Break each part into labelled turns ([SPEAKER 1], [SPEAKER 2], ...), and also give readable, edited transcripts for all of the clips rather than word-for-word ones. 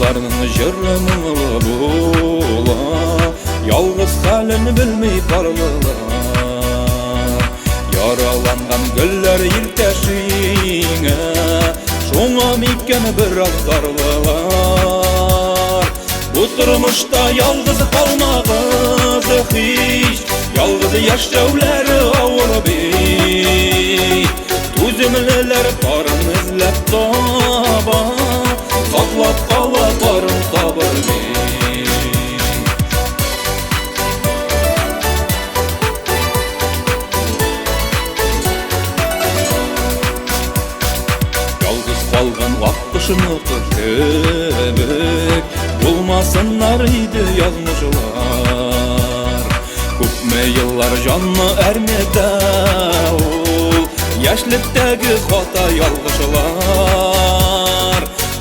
[SPEAKER 1] Yollarının jırrımılı bula, yalğız halini bilmey barlılar. Yaralangan güller yirteşiğine, şoňa mikken biraz darlılar. Bu turmuşda yalğız kalmağızı hiç, yalğız yaşaوları awır bey. Tuzemliler barın izlep taba, saklap kala barın sabır bey. Yalğız kalgan vaktışını kırkebek, bulmasınlar idi yazmışlar. Köpme yıllar canlı ermede ol, yaşlıktaki hata yalğışlar.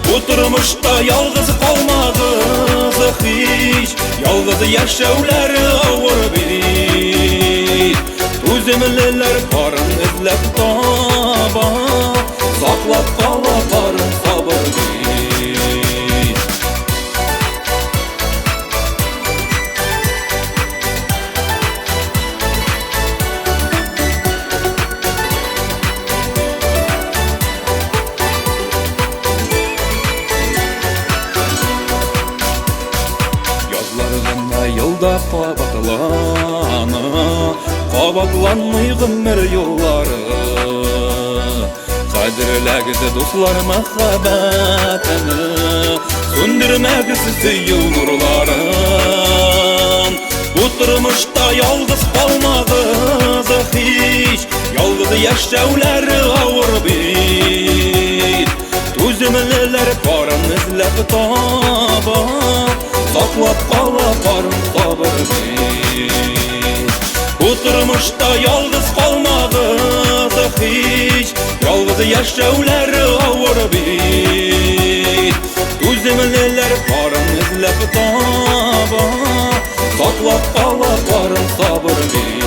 [SPEAKER 1] Bu turmuşda yalğız kalmağızı hiç, yalğız yaşaوları awır bey. Tuzemliler barın izlep taba, saklap kala barın sabır bey. Yılda kabaklanmay gümür yolları. Kadirlegdi dostlar mehabetini, söndürmegisi süyüv nurların. Bu turmuşda yalğız kalmağızı hiç, yalğız yaşaوları awır bey. Tuzemliler barın izlep taba, saklap kala barın sabır bey. Bu turmuşda yalğız kalmağızı hiç, yalğız yaşaوları awır bey. Tuzemliler barın izlep taba, saklap kala barın sabır bey.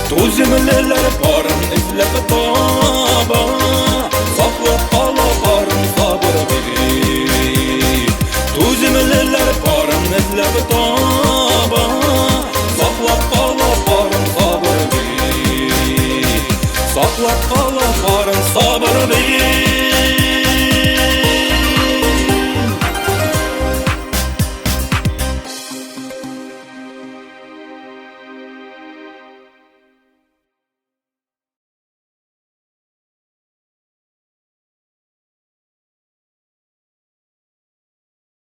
[SPEAKER 1] Tuzemliler barın izlep taba, saklap kala barın sabır bey. Tuzemliler barın izlep taba, saklap kala barın sabır bey. Saklap kala barın sabır bey.